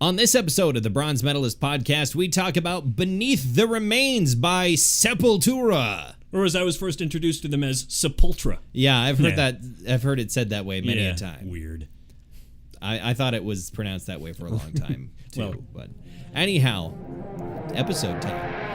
On this episode of the Bronze Metalist podcast, we talk about Beneath the Remains by Sepultura. Or as I was first introduced to them as Sepultura. Yeah, I've heard that. I've heard it said that way many a time. Weird. I thought it was pronounced that way for a long time, too. Well, but anyhow, episode time.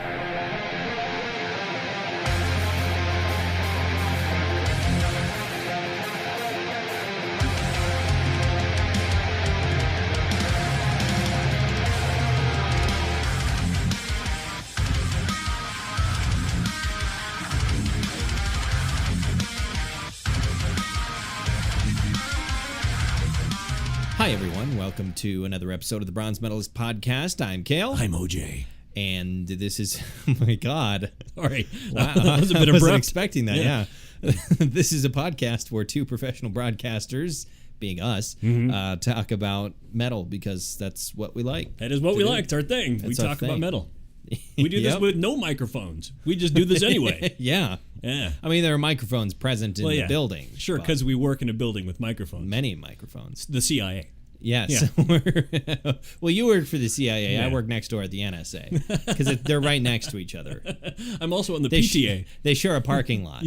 Hi, everyone. Welcome to another episode of the Bronze Medalist Podcast. I'm Kale. I'm OJ. And this is, oh my God. Sorry. Wow. That was a bit I wasn't abrupt. expecting that, yeah. This is a podcast where two professional broadcasters, being us, talk about metal because that's what we like. That is what we do. like. It's our thing. That's we our talk about thing. metal. We do this Yep. with no microphones. We just do this anyway. Yeah. Yeah. I mean, there are microphones present in the building. Sure, but because we work in a building with microphones. many microphones. The CIA. Yes. Yeah. Well, you work for the CIA. Yeah. I work next door at the NSA because they're right next to each other. I'm also on the PTA. They share a parking lot.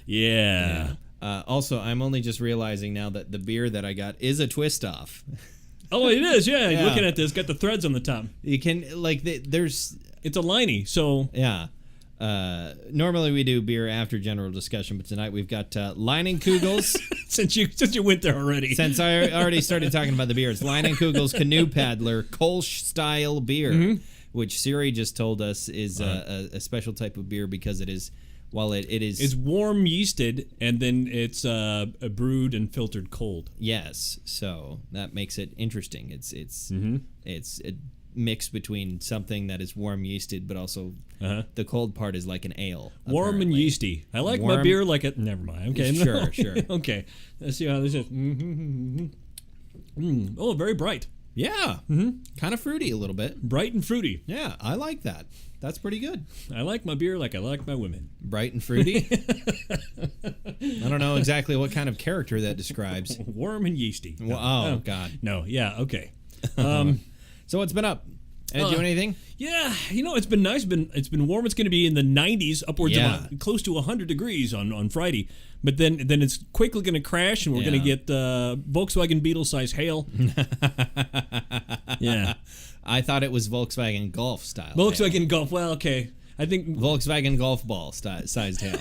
Yeah. Also, I'm only just realizing now that the beer that I got is a twist off. Oh, it is. Yeah. Yeah. Looking at this, got the threads on the top. You can there's It's a liney, so yeah. Normally we do beer after general discussion, but tonight we've got Leinenkugel's. since you went there already. Since I already started talking about the beer, it's Leinenkugel's Canoe Paddler Kolsch style beer, which Siri just told us is a special type of beer because it is, while it is... It's warm yeasted, and then it's brewed and filtered cold. Yes, so that makes it interesting. It's a mix between something that is warm yeasted, but also the cold part is like an ale. Warm apparently. and yeasty. I like my Warm- beer like it. Never mind. Okay. Sure. Okay. Let's see how this is. Oh, very bright. Yeah, kind of fruity a little bit. Bright and fruity. Yeah, I like that. That's pretty good. I like my beer like I like my women. Bright and fruity. I don't know exactly what kind of character that describes. Warm and yeasty. Well, oh, God. No. Yeah. Okay. So what's been up? Do anything? Yeah, it's been nice. It's been warm. It's going to be in the 90s, upwards of close to 100 degrees on Friday. But then it's quickly going to crash, and we're going to get Volkswagen Beetle-size hail. Yeah. I thought it was Volkswagen Golf style. Volkswagen Golf. Well, okay. I think Volkswagen Golf Ball sized hail.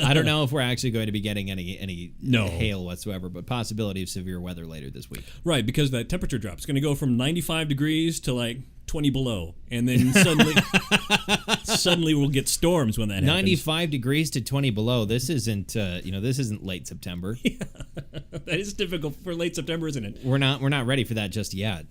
I don't know if we're actually going to be getting any hail whatsoever, but possibility of severe weather later this week. Right, because that temperature drop is going to go from 95 degrees to like 20 below, and then suddenly we'll get storms when that happens. 95 degrees to 20 below. This isn't this isn't late September. Yeah. That is difficult for late September, isn't it? We're not ready for that just yet.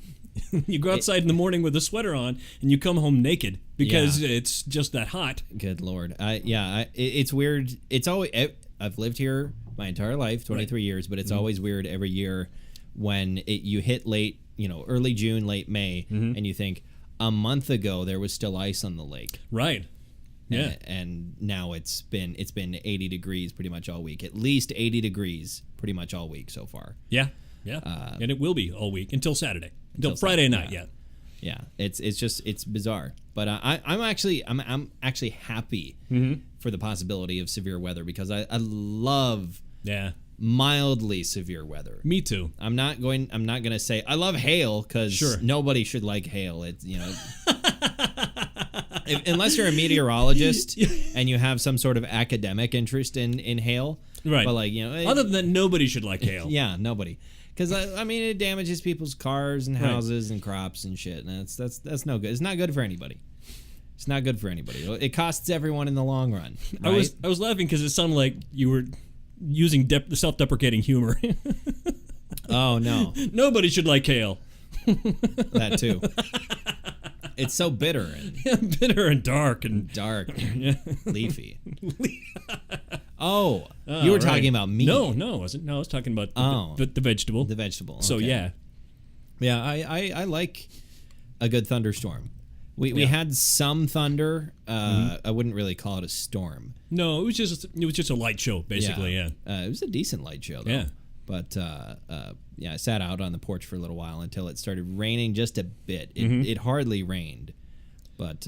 You go outside in the morning with a sweater on, and you come home naked because it's just that hot. Good Lord. It's weird. It's always, I've lived here my entire life, 23 years, but it's always weird every year when you hit late, early June, late May, and you think a month ago there was still ice on the lake. Right. Yeah. And now it's been 80 degrees pretty much all week. At least 80 degrees pretty much all week so far. Yeah. Yeah. And it will be all week until Saturday. Until Friday night, Yeah, it's bizarre, but I'm actually happy for the possibility of severe weather because I love mildly severe weather. Me too. I'm not gonna say I love hail because nobody should like hail. It's unless you're a meteorologist and you have some sort of academic interest in hail, right? But other than that, nobody should like hail. Yeah, nobody. Because it damages people's cars and houses and crops and shit, and that's no good. It's not good for anybody. It's not good for anybody. It costs everyone in the long run. Right? I was laughing because it sounded like you were using self-deprecating humor. Oh no! Nobody should like hail. That too. It's so bitter and bitter and dark and leafy. You were talking about meat. No, I wasn't. No, I was talking about the vegetable. The vegetable. Okay. So yeah. I like a good thunderstorm. We had some thunder. I wouldn't really call it a storm. No, it was just a light show, basically. Yeah. It was a decent light show, though. Yeah. But I sat out on the porch for a little while until it started raining just a bit. It hardly rained, but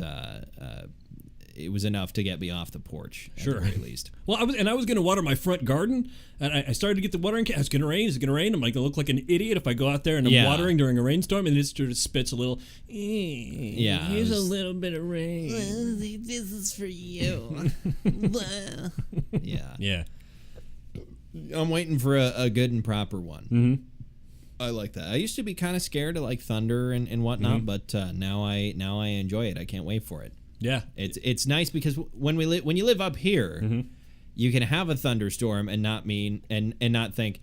it was enough to get me off the porch, at the very least. Well, I was going to water my front garden, and I started to get the watering can. It's going to rain. Is it going to rain? I'm like, I look like an idiot if I go out there and I'm watering during a rainstorm, and it sort of spits a little. Here's a little bit of rain. This is for you. Yeah. I'm waiting for a good and proper one. Mm-hmm. I like that. I used to be kind of scared of like thunder and whatnot, but now I enjoy it. I can't wait for it. Yeah, it's nice because when you live up here, you can have a thunderstorm and not think,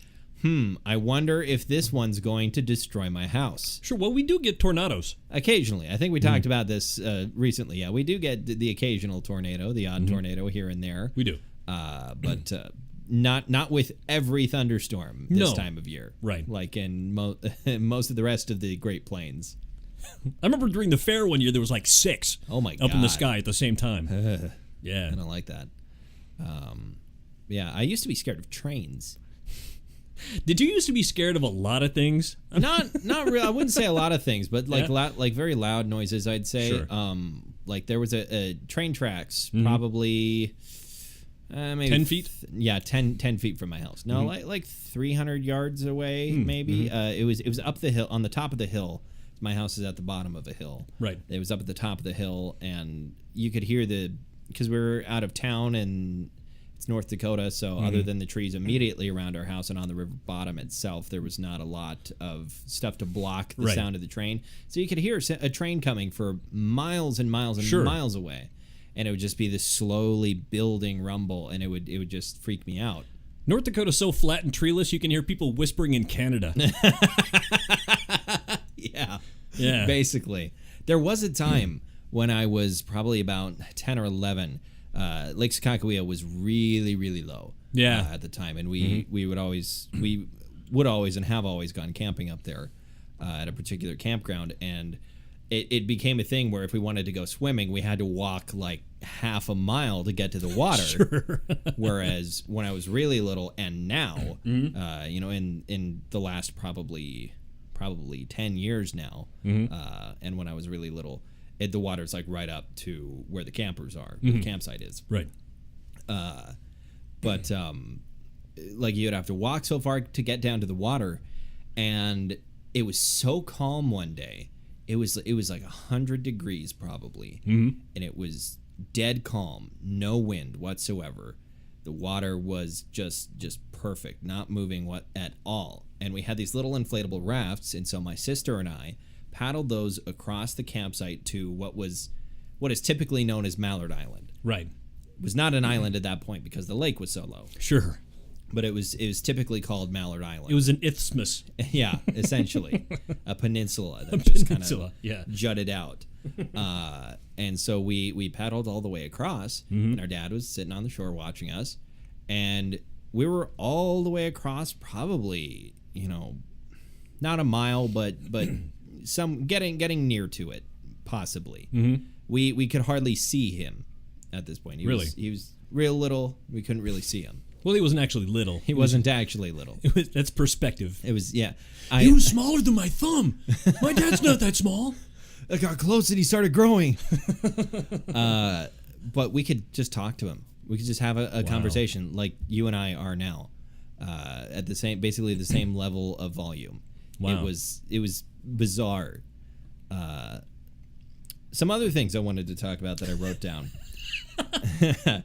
I wonder if this one's going to destroy my house. Sure. Well, we do get tornadoes Occasionally. I think we talked about this recently. Yeah, we do get the occasional tornado, the odd tornado here and there. We do. But not with every thunderstorm this time of year. Right. Like in most of the rest of the Great Plains. I remember during the fair one year there was like 6. Oh my God. Up in the sky at the same time. Yeah. I don't like that. I used to be scared of trains. Did you used to be scared of a lot of things? Not really. I wouldn't say a lot of things, but like like very loud noises, I'd say. Sure. Like there was a train tracks probably maybe 10 feet? 10 feet from my house. No, like 300 yards away maybe. It was up the hill, on the top of the hill. My house is at the bottom of a hill. Right. It was up at the top of the hill, and you could hear because we were out of town and it's North Dakota, so other than the trees immediately around our house and on the river bottom itself, there was not a lot of stuff to block the sound of the train. So you could hear a train coming for miles and miles and miles away, and it would just be this slowly building rumble, and it would just freak me out. North Dakota's so flat and treeless, you can hear people whispering in Canada. Yeah. Basically. There was a time when I was probably about 10 or 11. Lake Sakakawea was really, really low at the time. And we would always and have always gone camping up there at a particular campground. And it became a thing where if we wanted to go swimming, we had to walk like half a mile to get to the water. Whereas when I was really little and now, in the last probably 10 years now, and when I was really little, the water's like right up to where the campers are, where the campsite is. Right. But like you'd have to walk so far to get down to the water, and it was so calm one day. It was like 100 degrees probably, and it was dead calm, no wind whatsoever. The water was just perfect, not moving at all. And we had these little inflatable rafts, and so my sister and I paddled those across the campsite to what is typically known as Mallard Island. Right. It was not an island at that point because the lake was so low. Sure. But it was typically called Mallard Island. It was an isthmus. Yeah, essentially. A peninsula that just kind of jutted out. And so we paddled all the way across, and our dad was sitting on the shore watching us. And we were all the way across, probably, not a mile, but some getting near to it, possibly. We could hardly see him at this point. He was real little. We couldn't really see him. Well, he wasn't actually little. He wasn't actually little. That's perspective. It was, yeah. He was smaller than my thumb. My dad's not that small. I got close and he started growing. But we could just talk to him. We could just have a conversation like you and I are now, at basically the same level of volume. Wow. It was bizarre. Some other things I wanted to talk about that I wrote down.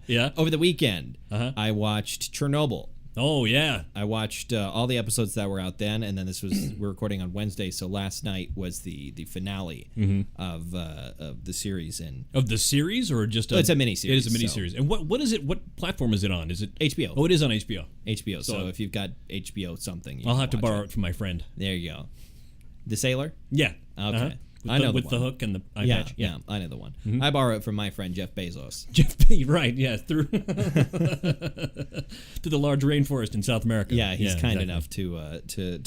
Yeah. Over the weekend, I watched Chernobyl. Oh yeah. I watched all the episodes that were out then, and then we're recording on Wednesday, so last night was the finale of the series. Of the series, or just it's a miniseries. It is a miniseries. So. And what is it? What platform is it on? Is it HBO? Oh, it is on HBO. HBO. So if you've got HBO something, I'll have to borrow it from my friend. There you go. The Sailor? Yeah. Okay. I know with the hook and the eye patch. Yeah, I know the one. I borrow it from my friend Jeff Bezos. Right, yeah, through to the large rainforest in South America. Yeah, he's kind enough to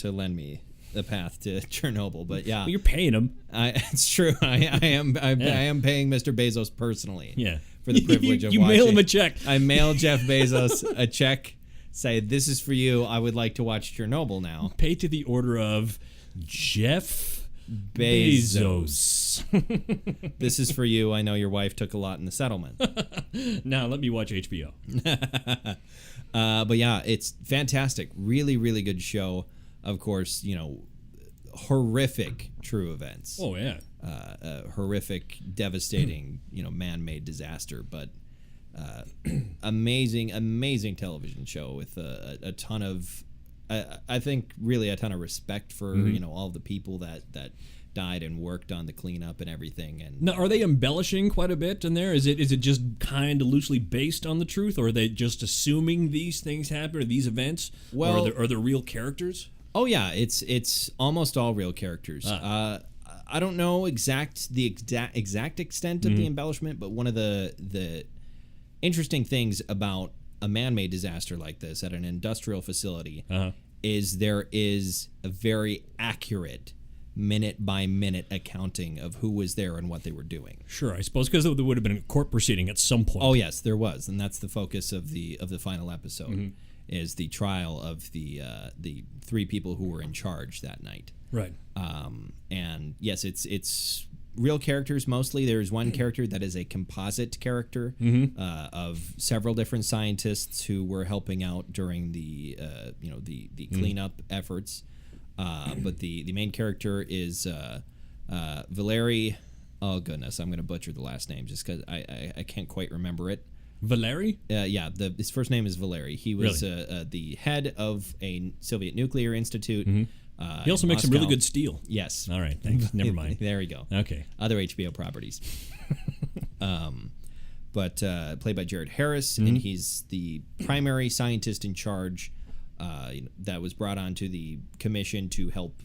lend me the path to Chernobyl. But yeah, well, you're paying him. It's true. I am paying Mr. Bezos personally. Yeah, for the privilege of you watching. mail him a check. I mail Jeff Bezos a check say, this is for you. I would like to watch Chernobyl now. Pay to the order of Jeff Bezos. This is for you. I know your wife took a lot in the settlement. Now let me watch HBO. But yeah, it's fantastic. Really, really good show. Of course, horrific true events. Oh, yeah. Horrific, devastating, man-made disaster. But amazing television show with a ton of, I think, really a ton of respect for, all the people that died and worked on the cleanup and everything. And now, are they embellishing quite a bit in there? Is it just kind of loosely based on the truth, or are they just assuming these things happen or these events? Well, or are there real characters? Oh yeah, it's almost all real characters. I don't know the exact extent of the embellishment, but one of the interesting things about a man-made disaster like this at an industrial facility is there is a very accurate minute-by-minute accounting of who was there and what they were doing. Sure, I suppose because there would have been a court proceeding at some point. Oh yes, there was, and that's the focus of the final episode, is the trial of the 3 people who were in charge that night. Right. And yes, it's real characters mostly. There's one character that is a composite character of several different scientists who were helping out during the cleanup efforts. But the main character is Valeri. Oh goodness, I'm going to butcher the last name just because I can't quite remember it. Valeri? Yeah, his first name is Valeri. He was the head of a Soviet nuclear institute. He also makes some really good steel. Yes. All right, thanks. Never mind. There we go. Okay. Other HBO properties. But played by Jared Harris, and he's the primary scientist in charge that was brought onto the commission to help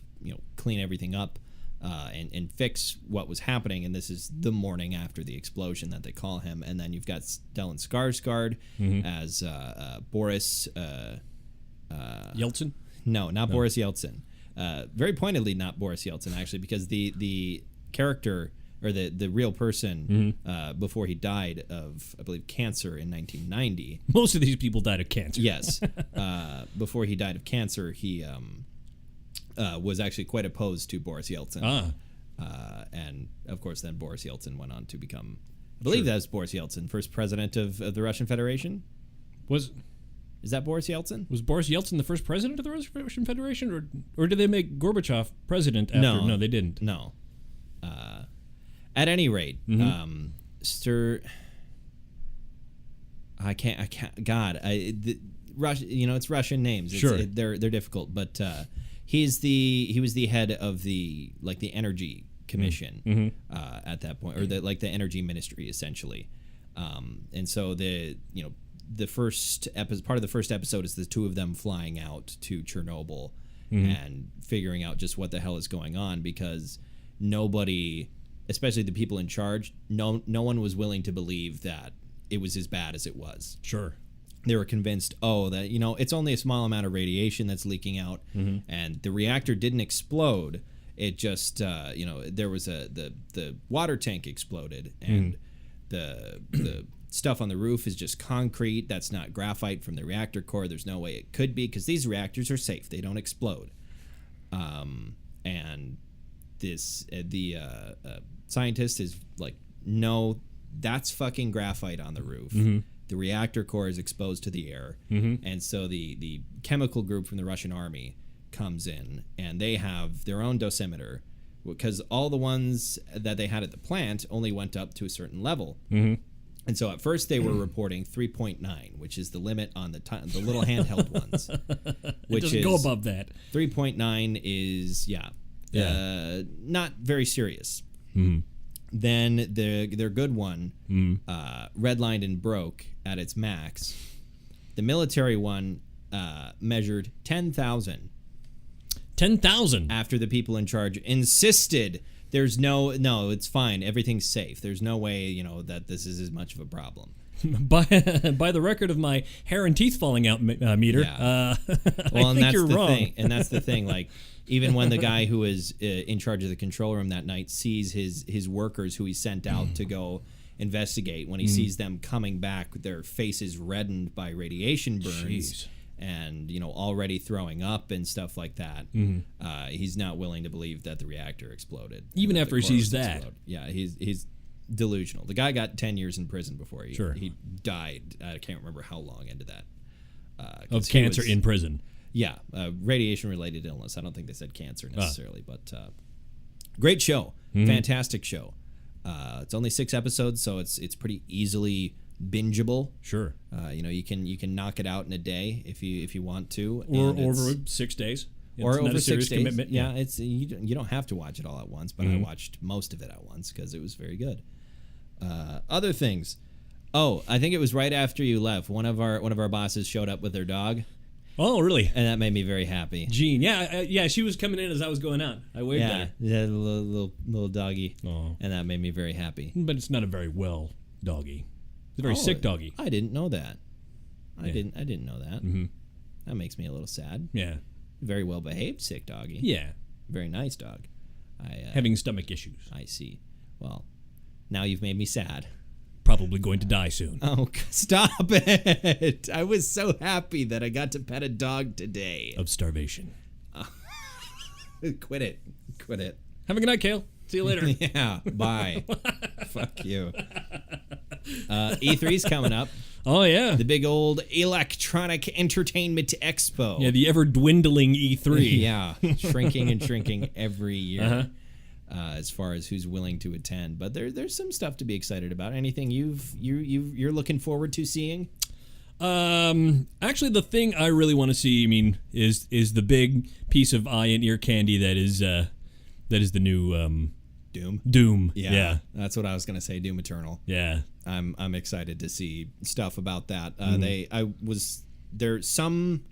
clean everything up and fix what was happening. And this is the morning after the explosion that they call him. And then you've got Stellan Skarsgård as Boris Yeltsin? No, not Boris Yeltsin. Very pointedly not Boris Yeltsin, actually, because the character or the real person before he died of, I believe, cancer in 1990. Most of these people died of cancer. Yes. Before he died of cancer, he was actually quite opposed to Boris Yeltsin. And, of course, then Boris Yeltsin went on to become, I believe that was Boris Yeltsin, first president of the Russian Federation. Is that Boris Yeltsin? Was Boris Yeltsin the first president of the Russian Federation, or did they make Gorbachev president after? No, they didn't. No. At any rate, I can't. God, it's Russian names. Sure, they're difficult. But he was the head of the energy commission at that point, or the energy ministry essentially. And so the first part of the first episode is the 2 of them flying out to Chernobyl and figuring out just what the hell is going on, because nobody, especially the people in charge, no one was willing to believe that it was as bad as it was. Sure. They were convinced, that it's only a small amount of radiation that's leaking out, and the reactor didn't explode. It just there was the water tank exploded, and the stuff on the roof is just concrete. That's not graphite from the reactor core. There's no way it could be, because these reactors are safe. They don't explode. And this the scientist is like, no, that's fucking graphite on the roof. The reactor core is exposed to the air. And so the chemical group from the Russian army comes in, and they have their own dosimeter, because all the ones that they had at the plant only went up to a certain level. And so at first they were reporting 3.9, which is the limit on the little handheld ones. Which doesn't go above that. 3.9 is, not very serious. Then their good one redlined and broke at its max. The military one measured 10,000. 10,000? After the people in charge insisted there's no, it's fine, everything's safe. There's no way, that this is as much of a problem. By the record of my hair and teeth falling out meter, I think you're wrong. And that's the thing, like, even when the guy who was in charge of the control room that night sees his workers who he sent out to go investigate, when he sees them coming back with their faces reddened by radiation burns, and already throwing up and stuff like that. He's not willing to believe that the reactor exploded, even after he sees that. Explode. Yeah, he's delusional. The guy got 10 years in prison before he died. I can't remember how long into that. Of cancer in prison. Yeah, radiation-related illness. I don't think they said cancer necessarily, but great show, fantastic show. It's only 6 episodes, so it's pretty easily bingeable. Sure. You can knock it out in a day if you want to, or over 6 days. Or over 6 days. Commitment. Yeah, it's you don't have to watch it all at once, but I watched most of it at once because it was very good. Other things. Oh, I think it was right after you left. One of our bosses showed up with their dog. Oh, really? And that made me very happy. Jean, yeah, she was coming in as I was going out. I waved at her. Yeah, little doggy. Oh. And that made me very happy. But it's not a very well doggy. It's a very sick doggy. I didn't know that. I didn't know that. Mm-hmm. That makes me a little sad. Yeah. Very well behaved sick doggy. Yeah. Very nice dog. Having stomach issues. I see. Well, now you've made me sad. Probably going to die soon. Oh, stop it. I was so happy that I got to pet a dog today. Of starvation. Quit it. Have a good night, Kale. See you later. Yeah, bye. Fuck you. E3's coming up. Oh, yeah. The big old Electronic Entertainment Expo. Yeah, the ever-dwindling E3. Yeah, shrinking and shrinking every year. As far as who's willing to attend, but there's some stuff to be excited about. Anything you're looking forward to seeing? Actually, the thing I really want to see, is the big piece of eye and ear candy that is the new Doom. Yeah, that's what I was gonna say. Doom Eternal. Yeah, I'm excited to see stuff about that. There's some,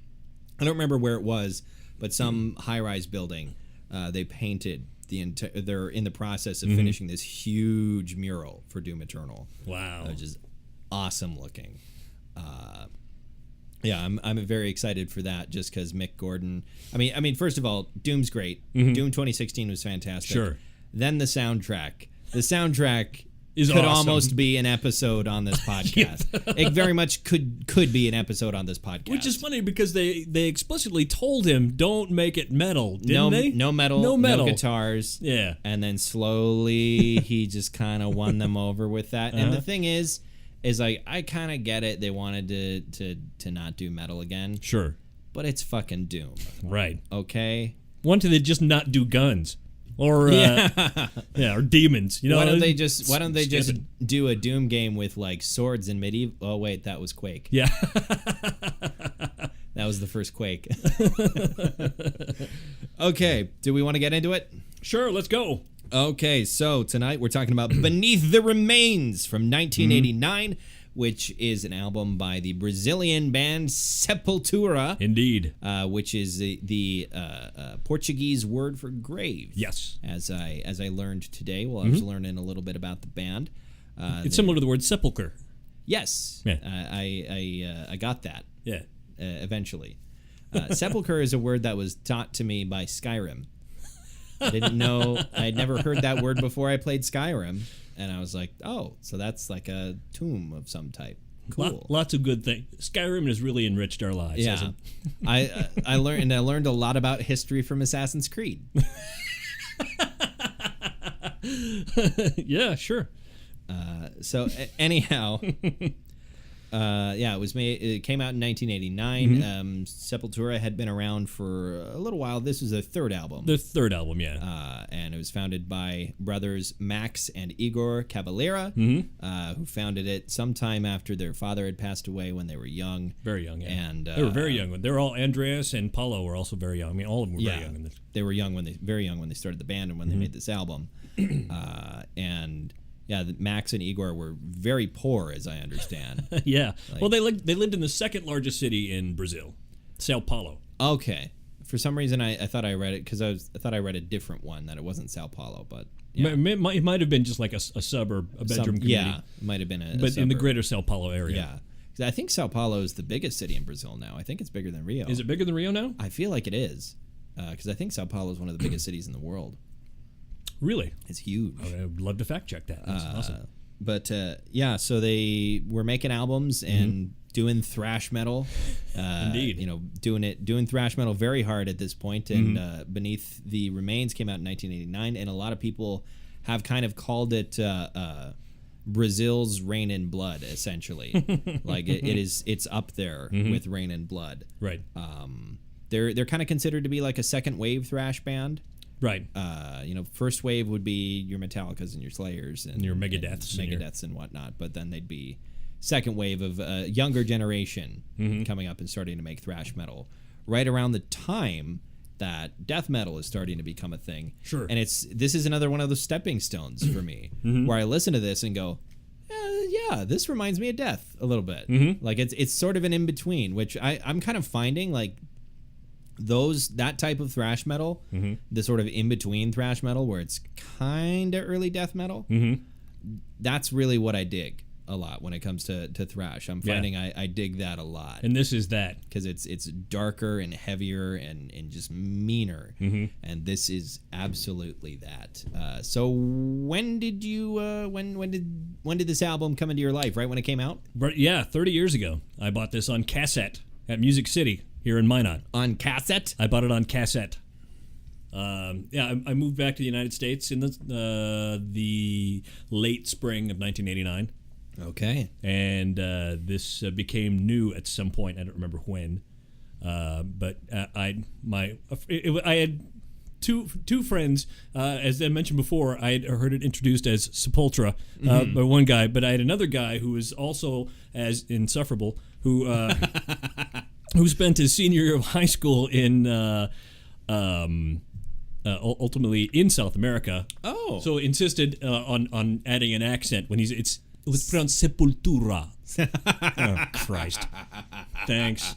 I don't remember where it was, but some high-rise building. They painted. They're in the process of finishing this huge mural for Doom Eternal. Wow, which is awesome looking. I'm very excited for that just because Mick Gordon. I mean, first of all, Doom's great. Doom 2016 was fantastic. Sure. Then the soundtrack. The soundtrack is could awesome. almost be an episode on this podcast. It very much could be an episode on this podcast. Which is funny because they explicitly told him don't make it metal, didn't they? No metal, no guitars. Yeah. And then slowly he just kind of won them over with that. And the thing is like I kind of get it. They wanted to not do metal again. Sure. But it's fucking Doom. Right. Okay. Wanted to just not do guns. Or or demons. Why don't they just do a Doom game with like swords and medieval? Oh wait, that was Quake. Yeah, that was the first Quake. Okay, do we want to get into it? Sure, let's go. Okay, so tonight we're talking about Beneath the Remains from 1989. Which is an album by the Brazilian band Sepultura. Indeed. Which is the Portuguese word for grave. Yes. As I learned today, I was learning a little bit about the band. It's similar to the word sepulcher. Yes. Yeah. I got that. Yeah. Eventually. Sepulcher is a word that was taught to me by Skyrim. I didn't know. I'd never heard that word before I played Skyrim. And I was like, oh, so that's like a tomb of some type. Cool. Lots of good things. Skyrim has really enriched our lives. Yeah. I learned a lot about history from Assassin's Creed. Yeah, sure. So anyhow, it was made. It came out in 1989. Sepultura had been around for a little while. This was their third album. The third album, yeah. And it was founded by brothers Max and Igor Cavalera, who founded it sometime after their father had passed away when they were young. Very young, yeah. And they were very young. They were all Andreas and Paulo were also very young. I mean, all of them were very young in this. They were very young when they started the band and when they made this album. Max and Igor were very poor, as I understand. Yeah. Well, they lived in the second largest city in Brazil, Sao Paulo. Okay. For some reason, I thought I read it because I thought I read a different one that it wasn't Sao Paulo, but yeah. It might have been just like a suburb, a bedroom community. Yeah, it might have been a but suburb. in the greater Sao Paulo area. Yeah. 'Cause I think Sao Paulo is the biggest city in Brazil now. I think it's bigger than Rio. Is it bigger than Rio now? I feel like it is because I think Sao Paulo is one of the biggest cities in the world. Really? It's huge. I would love to fact check that. That's awesome. But so they were making albums, and doing thrash metal. Indeed. You know, doing thrash metal very hard at this point. And Beneath the Remains came out in 1989, and a lot of people have kind of called it Brazil's Rain and Blood, essentially. Like it's up there with Rain and Blood. Right. They're kind of considered to be like a second wave thrash band. Right. You know, first wave would be your Metallicas and your Slayers and your Megadeths and whatnot, but then they'd be second wave of a younger generation coming up and starting to make thrash metal right around the time that death metal is starting to become a thing. Sure. And this is another one of those stepping stones for me, where I listen to this and go, yeah, this reminds me of death a little bit. Like it's sort of an in between, which I'm kind of finding like that type of thrash metal, the sort of in between thrash metal where it's kind of early death metal. That's really what I dig a lot when it comes to thrash. I'm finding I dig that a lot. And this is that. Because it's darker and heavier and just meaner. And this is absolutely that. So when did you when did this album come into your life? Right when it came out? But yeah, 30 years ago. I bought this on cassette at Music City here in Minot. On cassette? I bought it on cassette. I moved back to the United States in the late spring of 1989. Okay. And this became new at some point. I don't remember when. But I had two friends. As I mentioned before, I had heard it introduced as Sepultura by one guy. But I had another guy who was also as insufferable, who who spent his senior year of high school in ultimately in South America. Oh. So insisted on adding an accent when it was pronounced Sepultura. Oh, Christ. Thanks.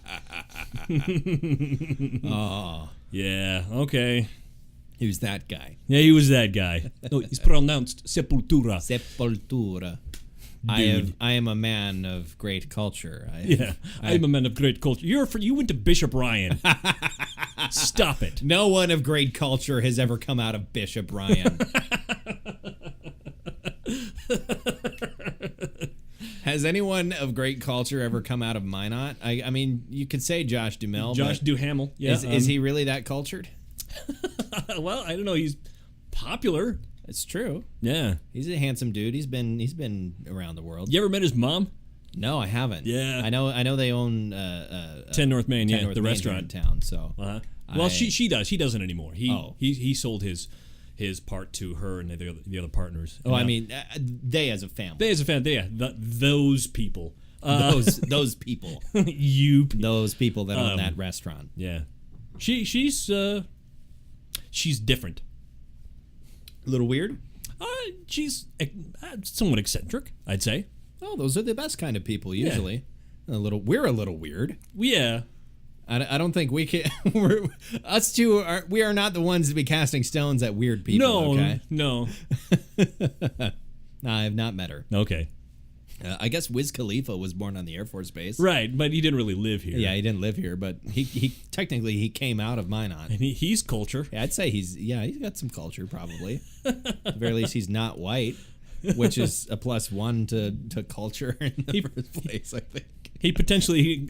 Oh. Yeah, okay. He was that guy. Yeah, he was that guy. No, he's pronounced Sepultura. Sepultura. Dude. I am a man of great culture. I am a man of great culture. You went to Bishop Ryan. Stop it. No one of great culture has ever come out of Bishop Ryan. Has anyone of great culture ever come out of Minot? I mean, you could say Josh Duhamel. Josh Duhamel. Yeah. Is he really that cultured? Well, I don't know. He's popular. It's true. Yeah. He's a handsome dude. He's been around the world. You ever met his mom? No, I haven't. Yeah. I know they own 10 North Main, 10 North the Main restaurant in town. So. Well, she does. He doesn't anymore. He sold his part to her and the other partners. Oh, I mean, they as a family. They as a family. Yeah. Those people. Those people. Those people that own that restaurant. Yeah. She's different. A little weird? She's somewhat eccentric, I'd say. Oh, those are the best kind of people usually. Yeah. We're a little weird. Yeah. I don't think we can. Us two are. We are not the ones to be casting stones at weird people. No, okay? No. No, I have not met her. Okay. I guess Wiz Khalifa was born on the Air Force Base. Right, but he didn't really live here. Yeah, he didn't live here, but he technically he came out of Minot. And he's culture. Yeah, I'd say he's got some culture probably. At the very least, he's not white, which is a +1 to culture in the first place, I think. He potentially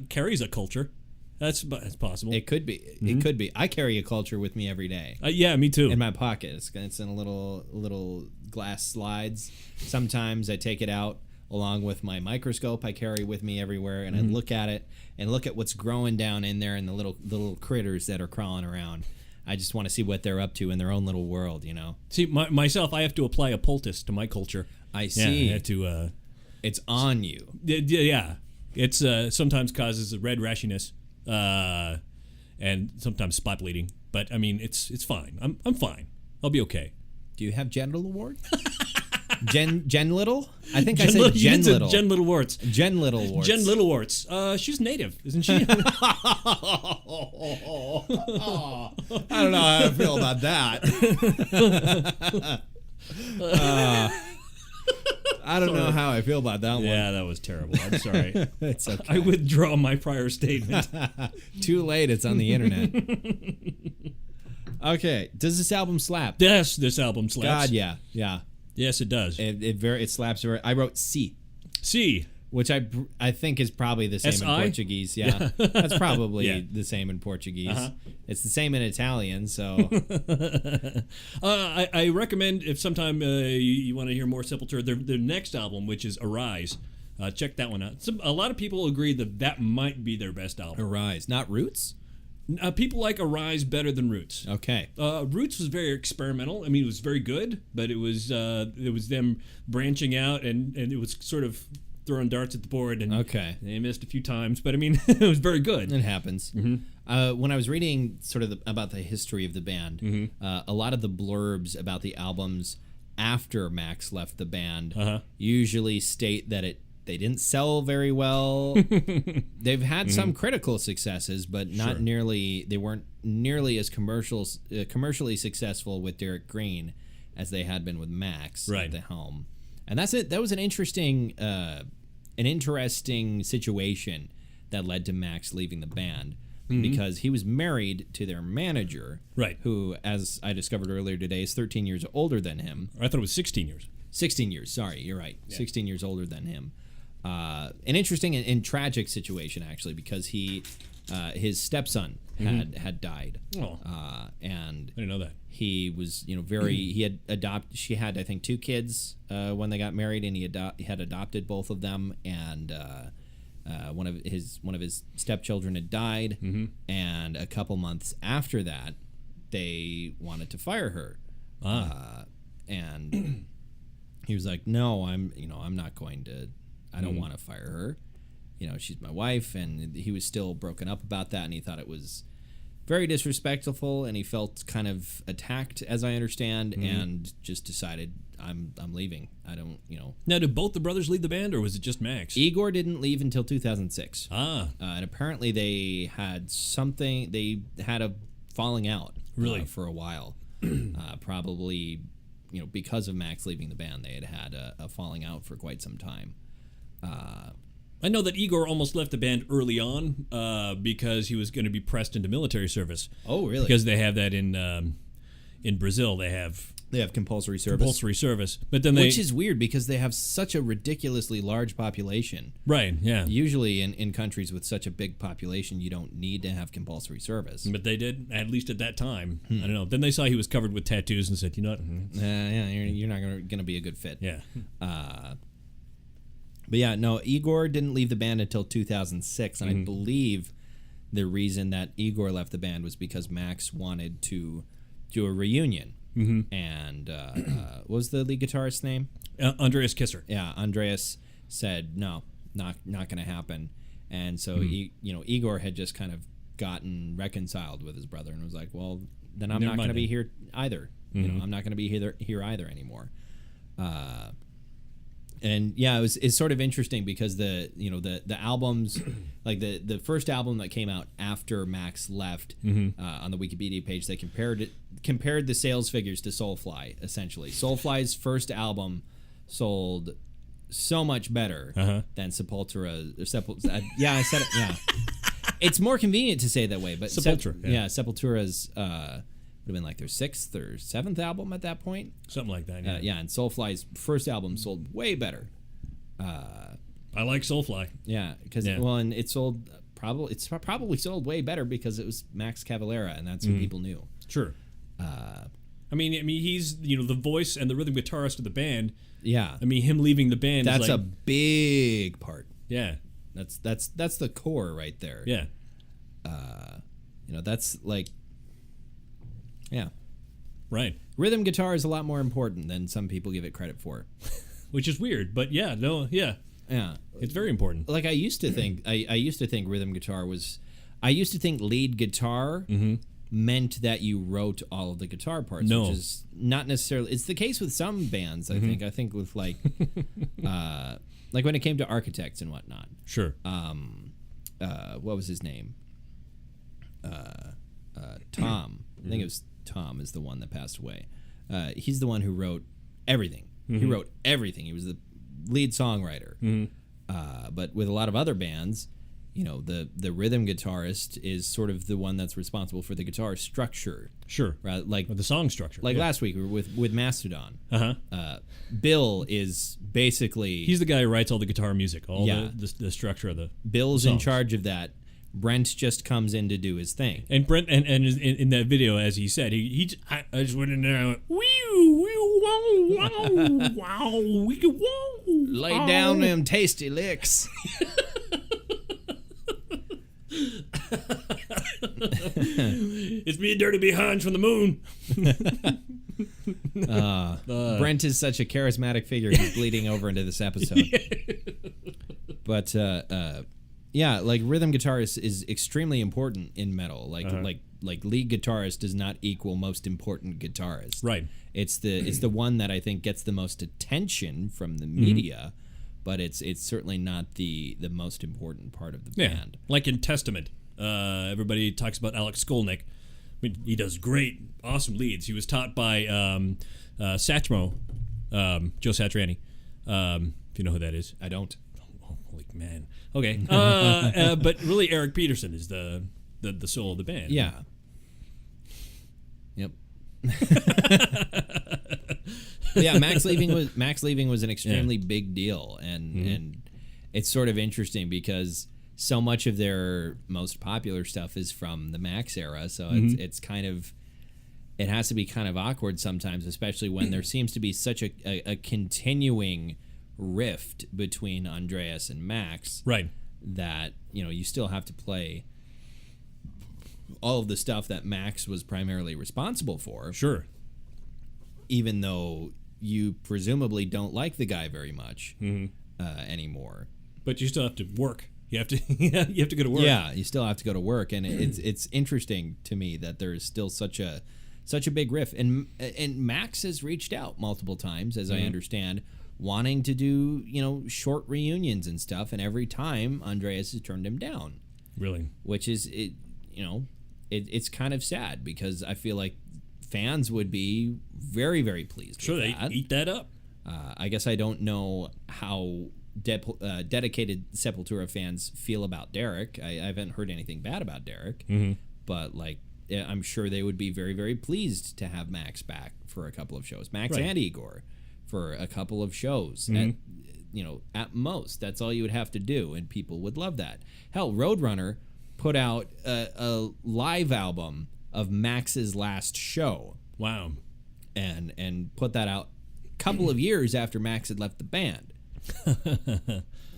carries a culture. That's possible. It could be. Mm-hmm. It could be. I carry a culture with me every day. Yeah, me too. In my pocket. It's in a little glass slides. Sometimes I take it out along with my microscope I carry with me everywhere, and I look at it and look at what's growing down in there and the little critters that are crawling around. I just want to see what they're up to in their own little world, you know. See, myself, I have to apply a poultice to my culture. I see. Yeah, I have to. It's on you. Yeah. It's sometimes causes red rashiness, and sometimes spot bleeding. But I mean, it's fine. I'm fine. I'll be okay. Do you have genital wart? Jen Little? I think Jen I said Jen Little. Jen Little Warts. Jen Little Warts. Jen Little Warts. She's native, isn't she? I don't know how I feel about that. I don't know how I feel about that one. Yeah, that was terrible. I'm sorry. It's okay. I withdraw my prior statement. Too late. It's on the internet. Okay. Does this album slap? Yes, this album slaps. God, yeah. Yes, it does. It slaps. I wrote C. C. which I think is probably the same SI? in Portuguese. Yeah, that's probably Yeah. the same in Portuguese. It's the same in Italian. So I recommend if sometime you want to hear more Sepultura, their next album, which is Arise, check that one out. A lot of people agree that might be their best album. Arise, not Roots. People like Arise better than Roots. Okay. Roots was very experimental. I mean, it was very good, but it was them branching out, and it was sort of throwing darts at the board, and they missed a few times, but I mean, it was very good. It happens. Mm-hmm. When I was reading sort of about the history of the band, a lot of the blurbs about the albums after Max left the band usually state that they didn't sell very well. They've had some critical successes, but not nearly. They weren't nearly as commercially successful with Derek Green as they had been with Max at the helm. And that's it. That was an interesting situation that led to Max leaving the band because he was married to their manager, who, as I discovered earlier today, is 13 years older than him. I thought it was 16 years. 16 years. Sorry, you're right. Yeah. 16 years older than him. An interesting and tragic situation, actually, because his stepson had died. Oh, and I didn't know that. He was, he had adopted. She had, I think, 2 kids when they got married, and he had adopted both of them. And one of his stepchildren had died, and a couple months after that, they wanted to fire her. And he was like, "No, I'm not going to. I don't want to fire her. She's my wife." And he was still broken up about that, and he thought it was very disrespectful, and he felt kind of attacked, as I understand, and just decided, I'm leaving. I don't, Now, did both the brothers leave the band, or was it just Max? Igor didn't leave until 2006. And apparently they had a falling out for a while. Probably, because of Max leaving the band, they had a falling out for quite some time. I know that Igor almost left the band early on because he was going to be pressed into military service. Oh, really? Because they have that in Brazil. They have compulsory service. But then which is weird because they have such a ridiculously large population. Right, yeah. Usually in countries with such a big population, you don't need to have compulsory service. But they did, at least at that time. I don't know. Then they saw he was covered with tattoos and said, "You know what? You're not going to be a good fit." Yeah. But yeah, no, Igor didn't leave the band until 2006, and I believe the reason that Igor left the band was because Max wanted to do a reunion. And what was the lead guitarist's name? Andreas Kisser. Yeah, Andreas said no, not going to happen. And so Igor had just kind of gotten reconciled with his brother and was like, well, then I'm not going to be here either. I'm not going to be here either anymore. And yeah, it's sort of interesting because the albums, like the first album that came out after Max left, on the Wikipedia page, they compared the sales figures to Soulfly. Essentially, Soulfly's first album sold so much better than Sepultura. Yeah, I said it. Yeah, it's more convenient to say it that way, but Sepultura. Sepultura's. Would have been like their 6th or 7th album at that point. Something like that, yeah. And Soulfly's first album sold way better. I like Soulfly. Yeah, because and it sold probably sold way better because it was Max Cavalera, and that's who people knew. Sure. I mean, he's the voice and the rhythm guitarist of the band. Yeah. I mean, him leaving the band. That's is like, a big part. Yeah. That's the core right there. Yeah. That's like. Yeah. Right. Rhythm guitar is a lot more important than some people give it credit for. Which is weird, but yeah. It's very important. Like I used to think I used to think rhythm guitar was I used to think lead guitar meant that you wrote all of the guitar parts, which is not necessarily it's the case with some bands, I think with like when it came to Architects and whatnot. Sure. What was his name? Tom. I think it was Tom is the one that passed away. He's the one who wrote everything. He wrote everything. He was the lead songwriter. But with a lot of other bands, the rhythm guitarist is sort of the one that's responsible for the guitar structure. Sure. Right? Like or the song structure. Like last week we were with Mastodon. Uh-huh. Bill is basically... He's the guy who writes all the guitar music, all the structure of the Bill's songs. in charge of that. Brent just comes in to do his thing. And Brent, and in that video, as he said, I just went in there and I went, wee, wow, wow, wow. Lay down them tasty licks. It's me, Dirty Behind from the moon. Brent is such a charismatic figure. He's bleeding over into this episode. But yeah, like rhythm guitar is extremely important in metal. Like lead guitarist does not equal most important guitarist. Right. It's the one that I think gets the most attention from the media, but it's certainly not the most important part of the band. Like in Testament, everybody talks about Alex Skolnick. I mean, he does great, awesome leads. He was taught by Satchmo, Joe Satriani. If you know who that is, I don't. Oh, holy man. Okay, but really, Eric Peterson is the soul of the band. Yeah. Yep. Yeah, Max leaving was an extremely big deal, and it's sort of interesting because so much of their most popular stuff is from the Max era, so it's kind of, it has to be kind of awkward sometimes, especially when there seems to be such a continuing rift between Andreas and Max, right? That you still have to play all of the stuff that Max was primarily responsible for. Sure. Even though you presumably don't like the guy very much anymore, but you still have to work. You have to you have to go to work. Yeah, you still have to go to work, and it's interesting to me that there is still such a big rift, and Max has reached out multiple times, as I understand, wanting to do short reunions and stuff, and every time Andreas has turned him down. Really, which is it's kind of sad because I feel like fans would be very, very pleased. Sure, with that. They eat that up. I guess I don't know how dedicated Sepultura fans feel about Derek. I haven't heard anything bad about Derek, but I'm sure they would be very, very pleased to have Max back for a couple of shows. Max and Igor for a couple of shows. At most, that's all you would have to do, and people would love that. Hell, Roadrunner put out a live album of Max's last show. Wow. And put that out a couple of years after Max had left the band.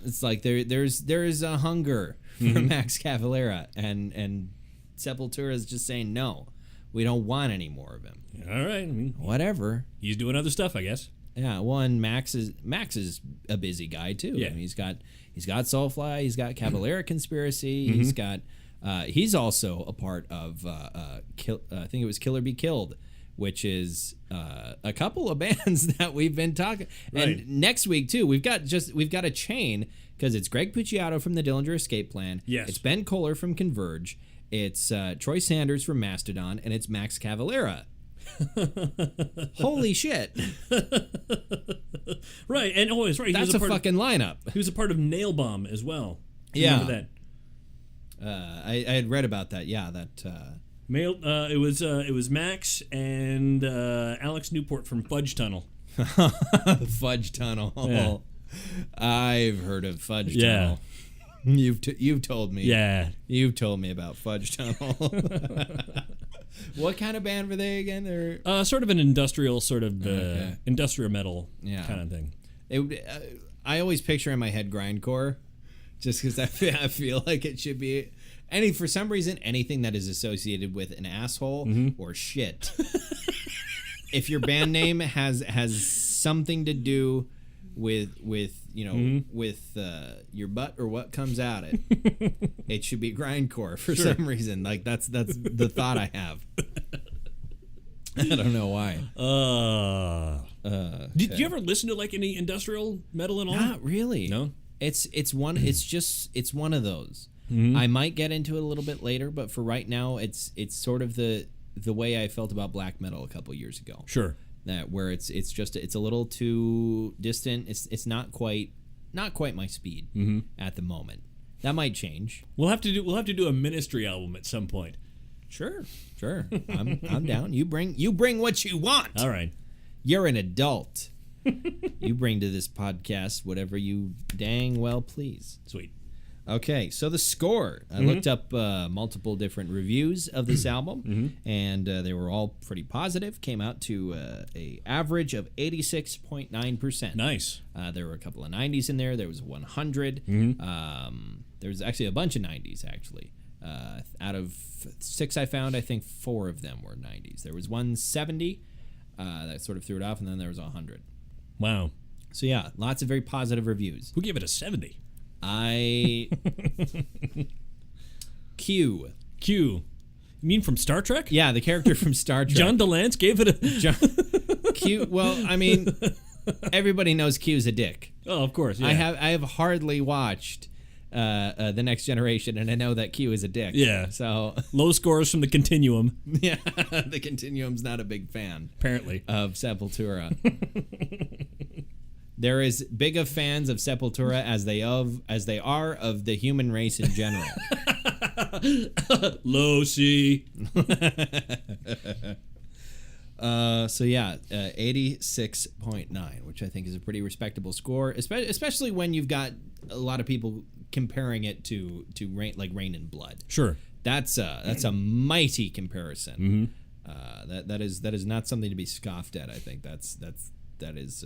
It's like there's a hunger for Max Cavalera, and Sepultura is just saying no, we don't want any more of him. All right, whatever. He's doing other stuff, I guess. Yeah, one Max is a busy guy too. Yeah, I mean, he's got Soulfly, he's got Cavalera Conspiracy, he's got he's also a part of I think it was Kill or Be Killed, which is a couple of bands that we've been talking. Right. And next week too, we've got a chain because it's Greg Puciato from the Dillinger Escape Plan. Yes. It's Ben Kohler from Converge. It's Troy Sanders from Mastodon, and it's Max Cavalera. Holy shit! Right, and it's right. That's a fucking lineup. He was a part of Nail Bomb as well. Yeah, remember that. I had read about that. Yeah, that. It was Max and Alex Newport from Fudge Tunnel. Fudge Tunnel. Yeah. I've heard of Fudge Tunnel. You've told me. Yeah, you've told me about Fudge Tunnel. What kind of band were they again? They're sort of an industrial, industrial metal kind of thing. I always picture in my head grindcore, just because I feel like it should be for some reason anything that is associated with an asshole or shit. If your band name has something to do with your butt or what comes out it should be grindcore for some reason. Like that's the thought I have. I don't know why. Did you ever listen to like any industrial metal and all? Not really. No. It's one of those. I might get into it a little bit later, but for right now, it's sort of the way I felt about black metal a couple years ago. Sure. That where it's a little too distant. It's not quite my speed at the moment. That might change. We'll have to do a Ministry album at some point. Sure. I'm down. You bring what you want. All right. You're an adult. You bring to this podcast whatever you dang well please. Sweet. Okay, so the score. I looked up multiple different reviews of this album, and they were all pretty positive. Came out to a average of 86.9%. Nice. There were a couple of 90s in there. There was 100. There was actually a bunch of 90s, actually. Out of 6 I found, I think 4 of them were 90s. There was 170 that sort of threw it off, and then there was 100. Wow. So yeah, lots of very positive reviews. Who gave it a 70? Q. You mean from Star Trek? Yeah, the character from Star Trek. John DeLance gave it a... Q. Well, I mean, everybody knows Q's a dick. Oh, of course. Yeah. I have hardly watched The Next Generation, and I know that Q is a dick. Yeah. So low scores from the Continuum. Yeah, the Continuum's not a big fan. Apparently. Of Sepultura. They're as big of fans of Sepultura as they are of the human race in general. Low C. So yeah, 86.9, which I think is a pretty respectable score, especially when you've got a lot of people comparing it to Rain and Blood. Sure, that's a mighty comparison. That is not something to be scoffed at. I think that is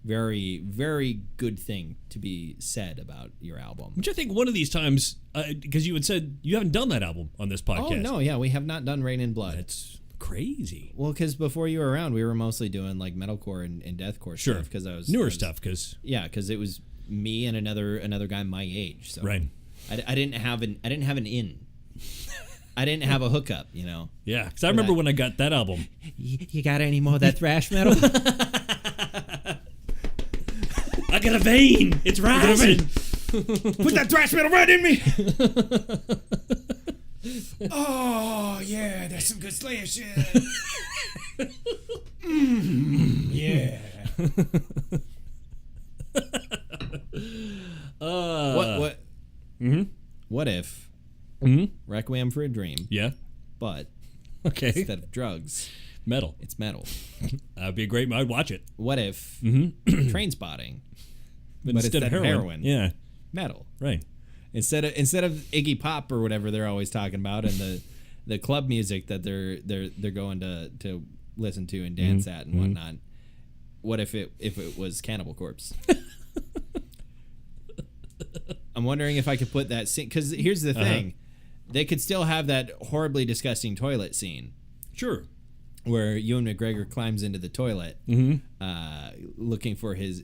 very, very good thing to be said about your album. Which I think one of these times, because you had said you haven't done that album on this podcast. Oh no, yeah, we have not done Rain and Blood. That's crazy. Well, because before you were around, we were mostly doing like metalcore and deathcore stuff. Because newer stuff. Because it was me and another guy my age. So right. I didn't have an in. I didn't have a hookup, you know. Yeah, because I remember when I got that album. You got any more of that thrash metal? I got a vein. It's rising. Put that thrash metal right in me. Oh yeah, that's some good Slayer shit. Yeah. What? What if Requiem for a Dream? Yeah. But okay, instead of drugs, metal. It's metal. That'd be a great. I'd watch it. What if Train Spotting? But instead of heroin, yeah, metal. Right. Instead of Iggy Pop or whatever they're always talking about, and the club music that they're going to listen to and dance at and whatnot. What if it was Cannibal Corpse? I'm wondering if I could put that scene, because here's the thing, they could still have that horribly disgusting toilet scene. Sure. Where Ewan McGregor climbs into the toilet, looking for his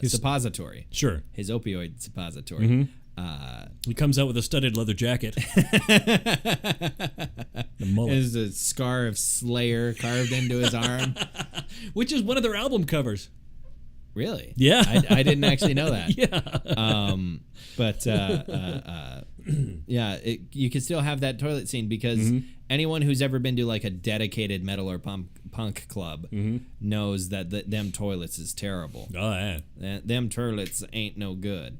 suppository. Sure. His opioid suppository. He comes out with a studded leather jacket. The mullet. There's a scar of Slayer carved into his arm. Which is one of their album covers. Really? Yeah. I didn't actually know that. Yeah. Yeah, you can still have that toilet scene, because anyone who's ever been to like a dedicated metal or punk club knows that them toilets is terrible. Oh, yeah. Them toilets ain't no good.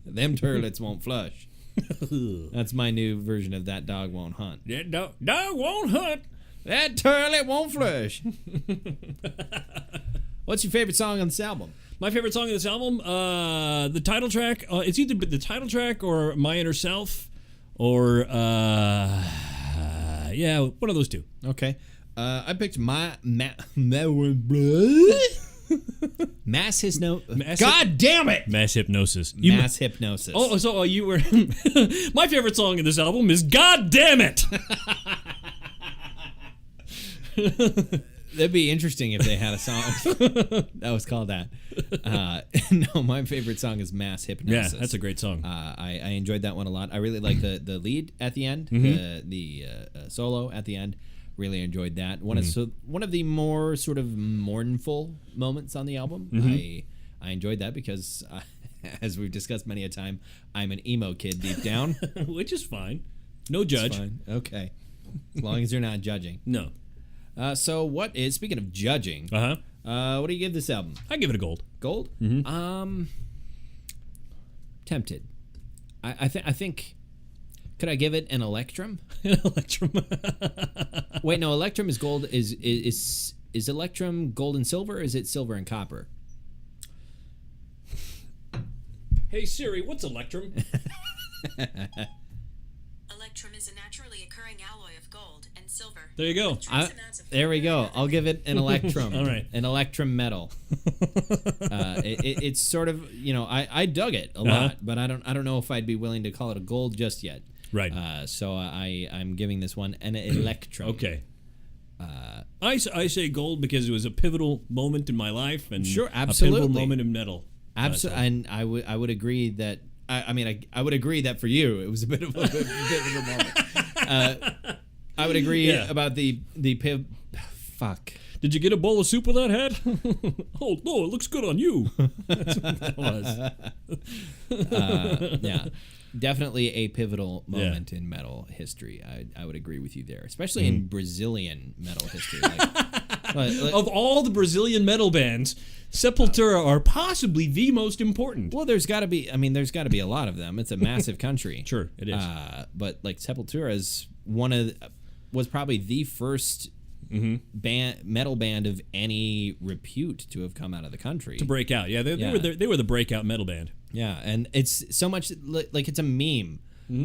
Them toilets won't flush. That's my new version of That Dog Won't Hunt. That dog won't hunt. That toilet won't flush. What's your favorite song on this album? My favorite song on this album, the title track. It's either the title track or My Inner Self, or yeah, one of those two. Okay, I picked Mass Hypnosis. God damn it! Mass Hypnosis. Mass Hypnosis. Oh, so you were. My favorite song in this album is God Damn It. That'd be interesting if they had a song that was called that. No, my favorite song is Mass Hypnosis. Yeah, that's a great song. I enjoyed that one a lot. I really like the lead at the end, the solo at the end. Really enjoyed that. One of the more sort of mournful moments on the album. I enjoyed that because, as we've discussed many a time, I'm an emo kid deep down. Which is fine. No judge. Fine. Okay. As long as you're not judging. No. So speaking of judging, what do you give this album? I give it a gold. Gold? tempted. I think. Could I give it an electrum? An electrum. Wait, no. Electrum is gold. Is electrum gold and silver? Or is it silver and copper? Hey Siri, what's electrum? Electrum is a naturally occurring alloy of gold and silver. There you go. There we go. I'll give it an electrum. All right. An electrum metal. It's sort of, I dug it a lot, but I don't know if I'd be willing to call it a gold just yet. Right. So I'm giving this one an electrum. Okay. I say gold because it was a pivotal moment in my life, and sure, absolutely. a pivotal moment in metal. Absolutely, and I would agree that. I would agree that for you it was a bit of a pivotal moment. I would agree about the fuck. Did you get a bowl of soup with that hat? Oh no, it looks good on you. That's what that was. Yeah. Definitely a pivotal moment in metal history. I would agree with you there, especially in Brazilian metal history. Of all the Brazilian metal bands, Sepultura are possibly the most important. Well, there's got to be a lot of them. It's a massive country. Sure, it is. But like Sepultura is was probably the first metal band of any repute to have come out of the country. To break out. Yeah, they were the breakout metal band. Yeah, and it's so much like it's a meme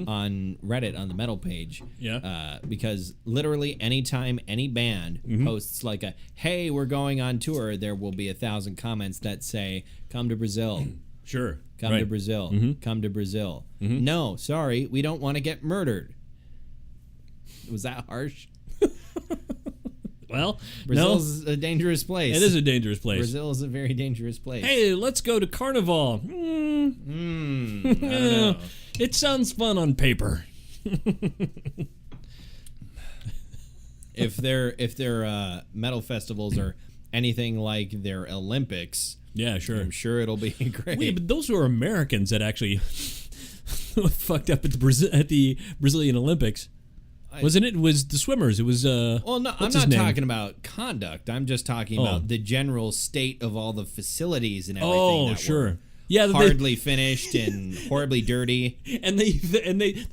on Reddit on the metal page. Yeah. Because literally anytime any band posts like hey, we're going on tour, there will be 1,000 comments that say, come to Brazil. Sure. Come to Brazil. Come to Brazil. No, sorry, we don't want to get murdered. Was that harsh? Well, Brazil's a dangerous place. It is a dangerous place. Brazil is a very dangerous place. Hey, let's go to Carnival. I don't know. It sounds fun on paper. If their metal festivals are anything like their Olympics, yeah, sure. I'm sure it'll be great. Wait, but those were Americans that actually fucked up at the Brazilian Olympics. Wasn't it? It was the swimmers. It was. Well, no, I'm not talking about conduct. I'm just talking about the general state of all the facilities and everything. Oh, that sure. Were yeah, hardly finished and horribly dirty. And they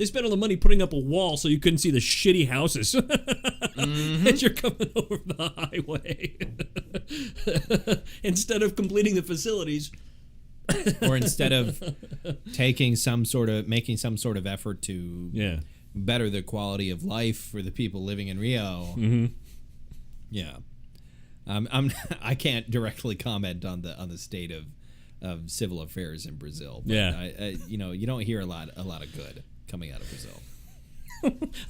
spent all the money putting up a wall so you couldn't see the shitty houses as you're coming over the highway. Instead of completing the facilities. Or instead of making some sort of effort to better the quality of life for the people living in Rio. Yeah, I can't directly comment on the state of civil affairs in Brazil. But you don't hear a lot of good coming out of Brazil.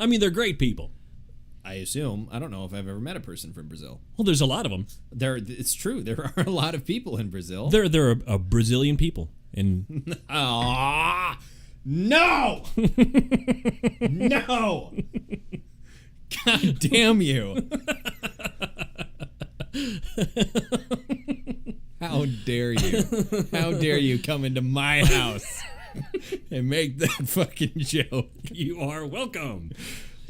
I mean, they're great people. I assume. I don't know if I've ever met a person from Brazil. Well, there's a lot of them. It's true. There are a lot of people in Brazil. There are Brazilian people in. No! No! God damn you. How dare you? How dare you come into my house and make that fucking joke? You are welcome.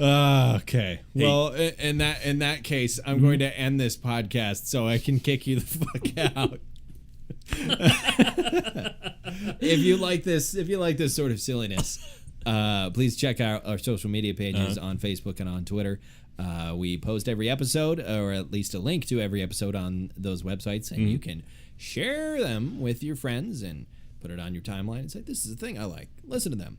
Okay. Hey. Well, in that case, I'm going to end this podcast so I can kick you the fuck out. If you like this sort of silliness, please check out our social media pages on Facebook and on Twitter. We post every episode, or at least a link to every episode on those websites, and you can share them with your friends and put it on your timeline and say, this is the thing I like. Listen to them.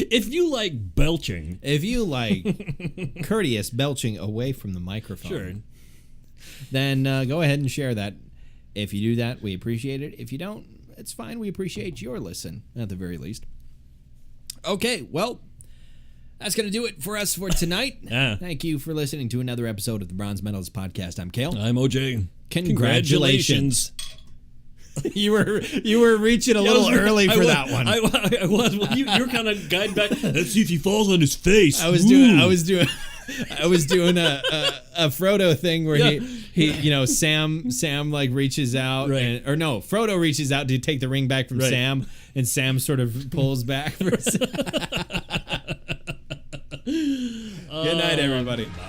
If you like belching. If you like courteous belching away from the microphone. Sure. Then go ahead and share that. If you do that, we appreciate it. If you don't, it's fine. We appreciate your listen, at the very least. Okay, well, that's going to do it for us for tonight. Thank you for listening to another episode of the Bronze Medalist Podcast. I'm Kale. I'm OJ. Congratulations. You were reaching a little early for that one. I was. Well, you're kind of guiding back. Let's see if he falls on his face. I was doing a Frodo thing where he Sam like reaches out, right. Frodo reaches out to take the ring back from Sam, and Sam sort of pulls back. Good night, everybody. Bye.